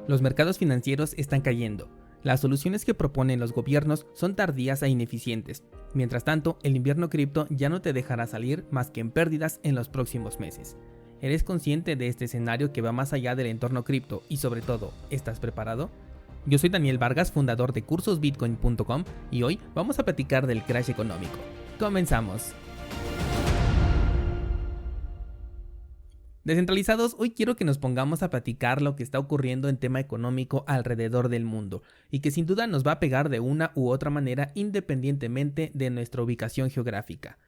Los mercados financieros están cayendo. Las soluciones que proponen los gobiernos son tardías e ineficientes. Mientras tanto, el invierno cripto ya no te dejará salir más que en pérdidas en los próximos meses. ¿Eres consciente de este escenario que va más allá del entorno cripto y sobre todo, estás preparado? Yo soy Daniel Vargas, fundador de cursosbitcoin.com y hoy vamos a platicar del crash económico. ¡Comenzamos! Descentralizados, hoy quiero que nos pongamos a platicar lo que está ocurriendo en tema económico alrededor del mundo y que sin duda nos va a pegar de una u otra manera independientemente de nuestra ubicación geográfica.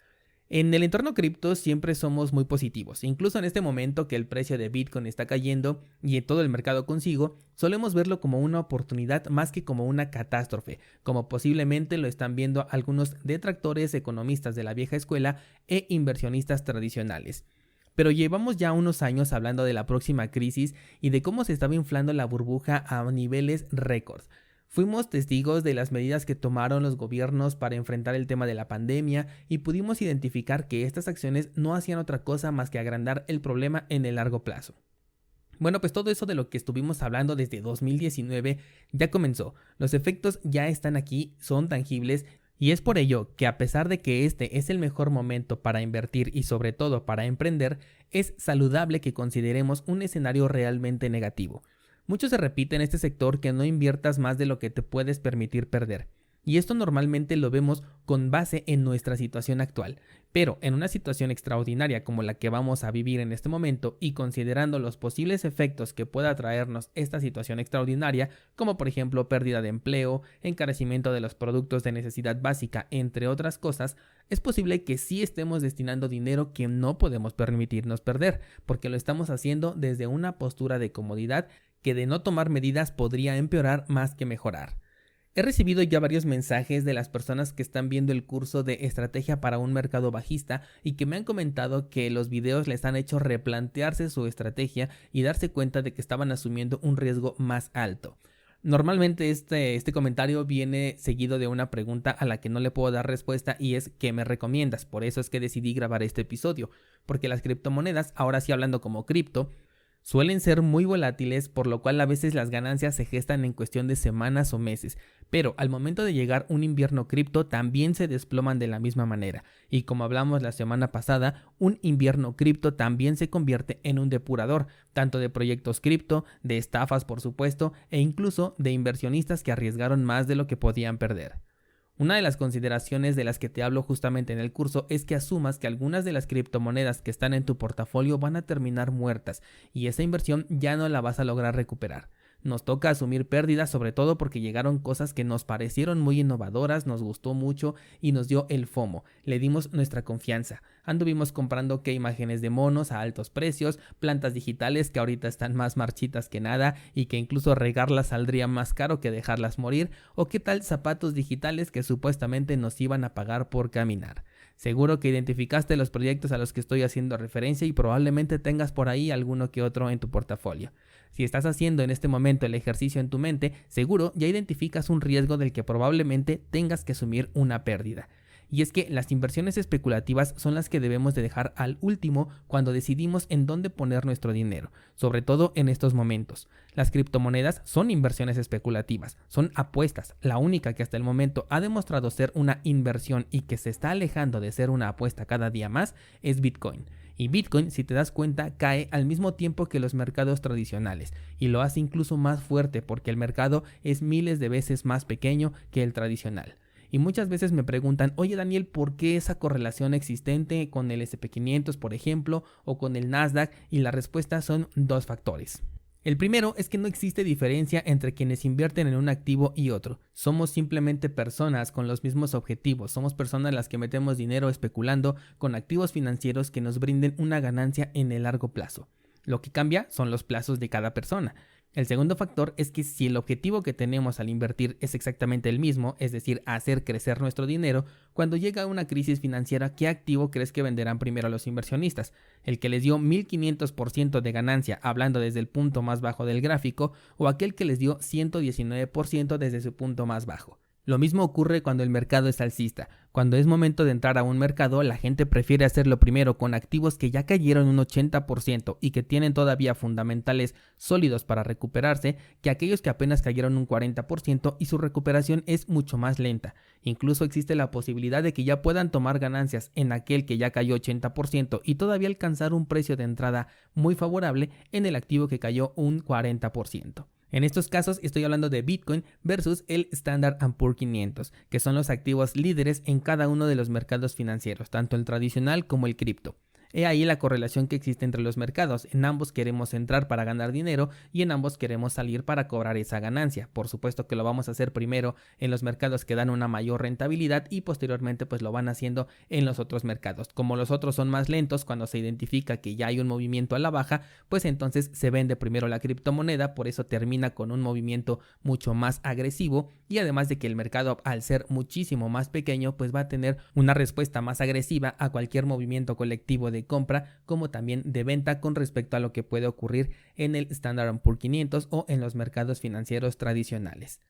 En el entorno cripto siempre somos muy positivos, incluso en este momento que el precio de Bitcoin está cayendo y en todo el mercado consigo, solemos verlo como una oportunidad más que como una catástrofe, como posiblemente lo están viendo algunos detractores economistas de la vieja escuela e inversionistas tradicionales. Pero llevamos ya unos años hablando de la próxima crisis y de cómo se estaba inflando la burbuja a niveles récords. Fuimos testigos de las medidas que tomaron los gobiernos para enfrentar el tema de la pandemia y pudimos identificar que estas acciones no hacían otra cosa más que agrandar el problema en el largo plazo. Bueno, pues todo eso de lo que estuvimos hablando desde 2019 ya comenzó. Los efectos ya están aquí, son tangibles. Y es por ello que a pesar de que este es el mejor momento para invertir y sobre todo para emprender, es saludable que consideremos un escenario realmente negativo. Mucho se repite en este sector que no inviertas más de lo que te puedes permitir perder. Y esto normalmente lo vemos con base en nuestra situación actual, pero en una situación extraordinaria como la que vamos a vivir en este momento y considerando los posibles efectos que pueda traernos esta situación extraordinaria, como por ejemplo pérdida de empleo, encarecimiento de los productos de necesidad básica, entre otras cosas, es posible que sí estemos destinando dinero que no podemos permitirnos perder, porque lo estamos haciendo desde una postura de comodidad que de no tomar medidas podría empeorar más que mejorar. He recibido ya varios mensajes de las personas que están viendo el curso de estrategia para un mercado bajista y que me han comentado que los videos les han hecho replantearse su estrategia y darse cuenta de que estaban asumiendo un riesgo más alto. Normalmente este comentario viene seguido de una pregunta a la que no le puedo dar respuesta y es ¿qué me recomiendas? Por eso es que decidí grabar este episodio, porque las criptomonedas, ahora sí hablando como cripto, suelen ser muy volátiles, por lo cual a veces las ganancias se gestan en cuestión de semanas o meses, pero al momento de llegar un invierno cripto también se desploman de la misma manera, y como hablamos la semana pasada, un invierno cripto también se convierte en un depurador, tanto de proyectos cripto, de estafas por supuesto, e incluso de inversionistas que arriesgaron más de lo que podían perder. Una de las consideraciones de las que te hablo justamente en el curso es que asumas que algunas de las criptomonedas que están en tu portafolio van a terminar muertas y esa inversión ya no la vas a lograr recuperar. Nos toca asumir pérdidas, sobre todo porque llegaron cosas que nos parecieron muy innovadoras, nos gustó mucho y nos dio el FOMO. Le dimos nuestra confianza. Anduvimos comprando imágenes de monos a altos precios, plantas digitales que ahorita están más marchitas que nada y que incluso regarlas saldría más caro que dejarlas morir, o qué tal zapatos digitales que supuestamente nos iban a pagar por caminar. Seguro que identificaste los proyectos a los que estoy haciendo referencia y probablemente tengas por ahí alguno que otro en tu portafolio. Si estás haciendo en este momento el ejercicio en tu mente, seguro ya identificas un riesgo del que probablemente tengas que asumir una pérdida. Y es que las inversiones especulativas son las que debemos de dejar al último cuando decidimos en dónde poner nuestro dinero, sobre todo en estos momentos. Las criptomonedas son inversiones especulativas, son apuestas. La única que hasta el momento ha demostrado ser una inversión y que se está alejando de ser una apuesta cada día más es Bitcoin. Y Bitcoin, si te das cuenta, cae al mismo tiempo que los mercados tradicionales y lo hace incluso más fuerte porque el mercado es miles de veces más pequeño que el tradicional. Y muchas veces me preguntan, oye Daniel, ¿por qué esa correlación existente con el S&P 500, por ejemplo, o con el Nasdaq? Y la respuesta son dos factores. El primero es que no existe diferencia entre quienes invierten en un activo y otro. Somos simplemente personas con los mismos objetivos. Somos personas las que metemos dinero especulando con activos financieros que nos brinden una ganancia en el largo plazo. Lo que cambia son los plazos de cada persona. El segundo factor es que si el objetivo que tenemos al invertir es exactamente el mismo, es decir, hacer crecer nuestro dinero, cuando llega una crisis financiera, ¿qué activo crees que venderán primero a los inversionistas? ¿El que les dio 1500% de ganancia hablando desde el punto más bajo del gráfico o aquel que les dio 119% desde su punto más bajo? Lo mismo ocurre cuando el mercado es alcista. Cuando es momento de entrar a un mercado, la gente prefiere hacerlo primero con activos que ya cayeron un 80% y que tienen todavía fundamentales sólidos para recuperarse, que aquellos que apenas cayeron un 40% y su recuperación es mucho más lenta. Incluso existe la posibilidad de que ya puedan tomar ganancias en aquel que ya cayó 80% y todavía alcanzar un precio de entrada muy favorable en el activo que cayó un 40%. En estos casos estoy hablando de Bitcoin versus el Standard & Poor's 500, que son los activos líderes en cada uno de los mercados financieros, tanto el tradicional como el cripto. He ahí la correlación que existe entre los mercados. En ambos queremos entrar para ganar dinero y en ambos queremos salir para cobrar esa ganancia. Por supuesto que lo vamos a hacer primero en los mercados que dan una mayor rentabilidad y posteriormente pues lo van haciendo en los otros mercados. Como los otros son más lentos, cuando se identifica que ya hay un movimiento a la baja, pues entonces se vende primero la criptomoneda, por eso termina con un movimiento mucho más agresivo y además de que el mercado, al ser muchísimo más pequeño, pues va a tener una respuesta más agresiva a cualquier movimiento colectivo de compra como también de venta con respecto a lo que puede ocurrir en el Standard & Poor's 500 o en los mercados financieros tradicionales.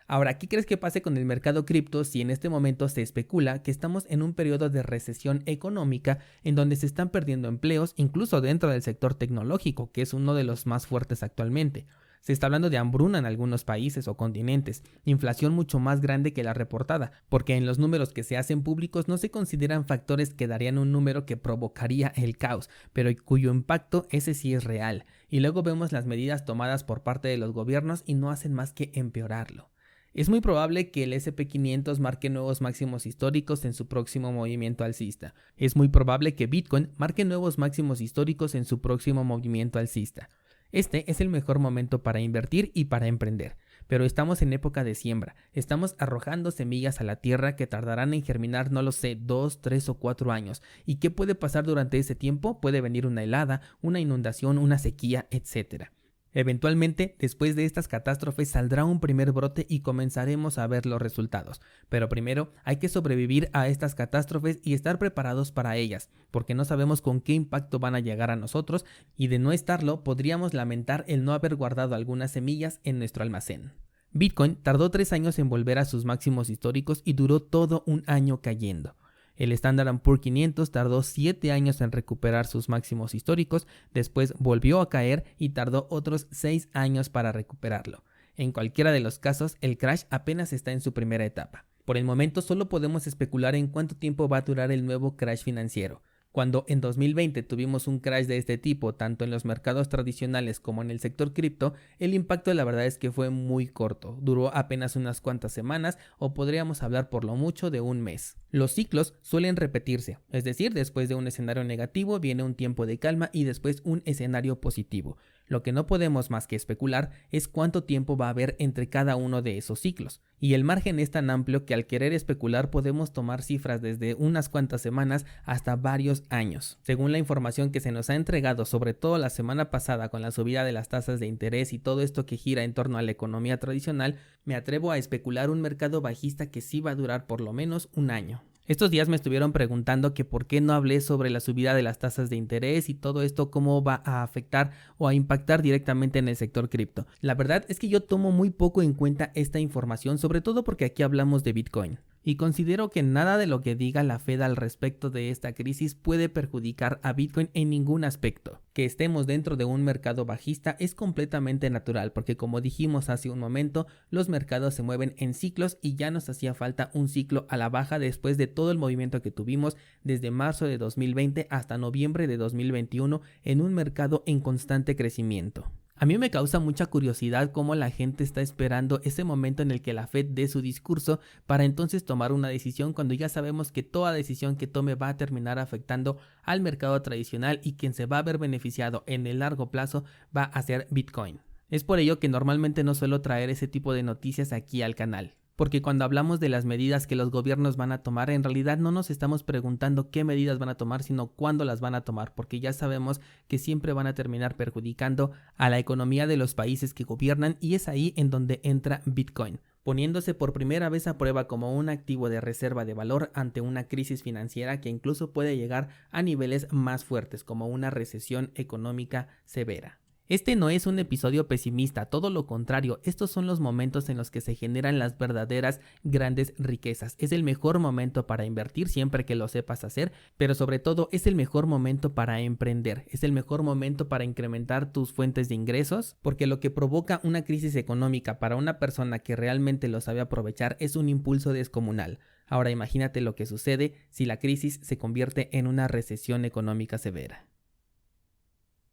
Ahora, ¿qué crees que pase con el mercado cripto si en este momento se especula que estamos en un periodo de recesión económica en donde se están perdiendo empleos incluso dentro del sector tecnológico, que es uno de los más fuertes actualmente? Se está hablando de hambruna en algunos países o continentes, inflación mucho más grande que la reportada, porque en los números que se hacen públicos no se consideran factores que darían un número que provocaría el caos, pero cuyo impacto ese sí es real. Y luego vemos las medidas tomadas por parte de los gobiernos y no hacen más que empeorarlo. Es muy probable que el S&P 500 marque nuevos máximos históricos en su próximo movimiento alcista. Es muy probable que Bitcoin marque nuevos máximos históricos en su próximo movimiento alcista. Este es el mejor momento para invertir y para emprender, pero estamos en época de siembra, estamos arrojando semillas a la tierra que tardarán en germinar, no lo sé, 2, 3 o 4 años. ¿Y qué puede pasar durante ese tiempo? Puede venir una helada, una inundación, una sequía, etc. Eventualmente, después de estas catástrofes saldrá un primer brote y comenzaremos a ver los resultados, pero primero hay que sobrevivir a estas catástrofes y estar preparados para ellas, porque no sabemos con qué impacto van a llegar a nosotros y de no estarlo podríamos lamentar el no haber guardado algunas semillas en nuestro almacén. Bitcoin tardó 3 años en volver a sus máximos históricos y duró todo un año cayendo. El Standard & Poor's 500 tardó 7 años en recuperar sus máximos históricos, después volvió a caer y tardó otros 6 años para recuperarlo. En cualquiera de los casos, el crash apenas está en su primera etapa. Por el momento solo podemos especular en cuánto tiempo va a durar el nuevo crash financiero. Cuando en 2020 tuvimos un crash de este tipo, tanto en los mercados tradicionales como en el sector cripto, el impacto la verdad es que fue muy corto, duró apenas unas cuantas semanas o podríamos hablar por lo mucho de un mes. Los ciclos suelen repetirse, es decir, después de un escenario negativo viene un tiempo de calma y después un escenario positivo. Lo que no podemos más que especular es cuánto tiempo va a haber entre cada uno de esos ciclos. Y el margen es tan amplio que al querer especular podemos tomar cifras desde unas cuantas semanas hasta varios años. Según la información que se nos ha entregado, sobre todo la semana pasada con la subida de las tasas de interés y todo esto que gira en torno a la economía tradicional, me atrevo a especular un mercado bajista que sí va a durar por lo menos un año. Estos días me estuvieron preguntando que por qué no hablé sobre la subida de las tasas de interés y todo esto cómo va a afectar o a impactar directamente en el sector cripto. La verdad es que yo tomo muy poco en cuenta esta información, sobre todo porque aquí hablamos de Bitcoin. Y considero que nada de lo que diga la Fed al respecto de esta crisis puede perjudicar a Bitcoin en ningún aspecto. Que estemos dentro de un mercado bajista es completamente natural porque, como dijimos hace un momento, los mercados se mueven en ciclos y ya nos hacía falta un ciclo a la baja después de todo el movimiento que tuvimos desde marzo de 2020 hasta noviembre de 2021 en un mercado en constante crecimiento. A mí me causa mucha curiosidad cómo la gente está esperando ese momento en el que la Fed dé su discurso para entonces tomar una decisión cuando ya sabemos que toda decisión que tome va a terminar afectando al mercado tradicional y quien se va a ver beneficiado en el largo plazo va a ser Bitcoin. Es por ello que normalmente no suelo traer ese tipo de noticias aquí al canal. Porque cuando hablamos de las medidas que los gobiernos van a tomar, en realidad no nos estamos preguntando qué medidas van a tomar, sino cuándo las van a tomar, porque ya sabemos que siempre van a terminar perjudicando a la economía de los países que gobiernan y es ahí en donde entra Bitcoin, poniéndose por primera vez a prueba como un activo de reserva de valor ante una crisis financiera que incluso puede llegar a niveles más fuertes, como una recesión económica severa. Este no es un episodio pesimista, todo lo contrario, estos son los momentos en los que se generan las verdaderas grandes riquezas. Es el mejor momento para invertir siempre que lo sepas hacer, pero sobre todo es el mejor momento para emprender, es el mejor momento para incrementar tus fuentes de ingresos, porque lo que provoca una crisis económica para una persona que realmente lo sabe aprovechar es un impulso descomunal. Ahora imagínate lo que sucede si la crisis se convierte en una recesión económica severa.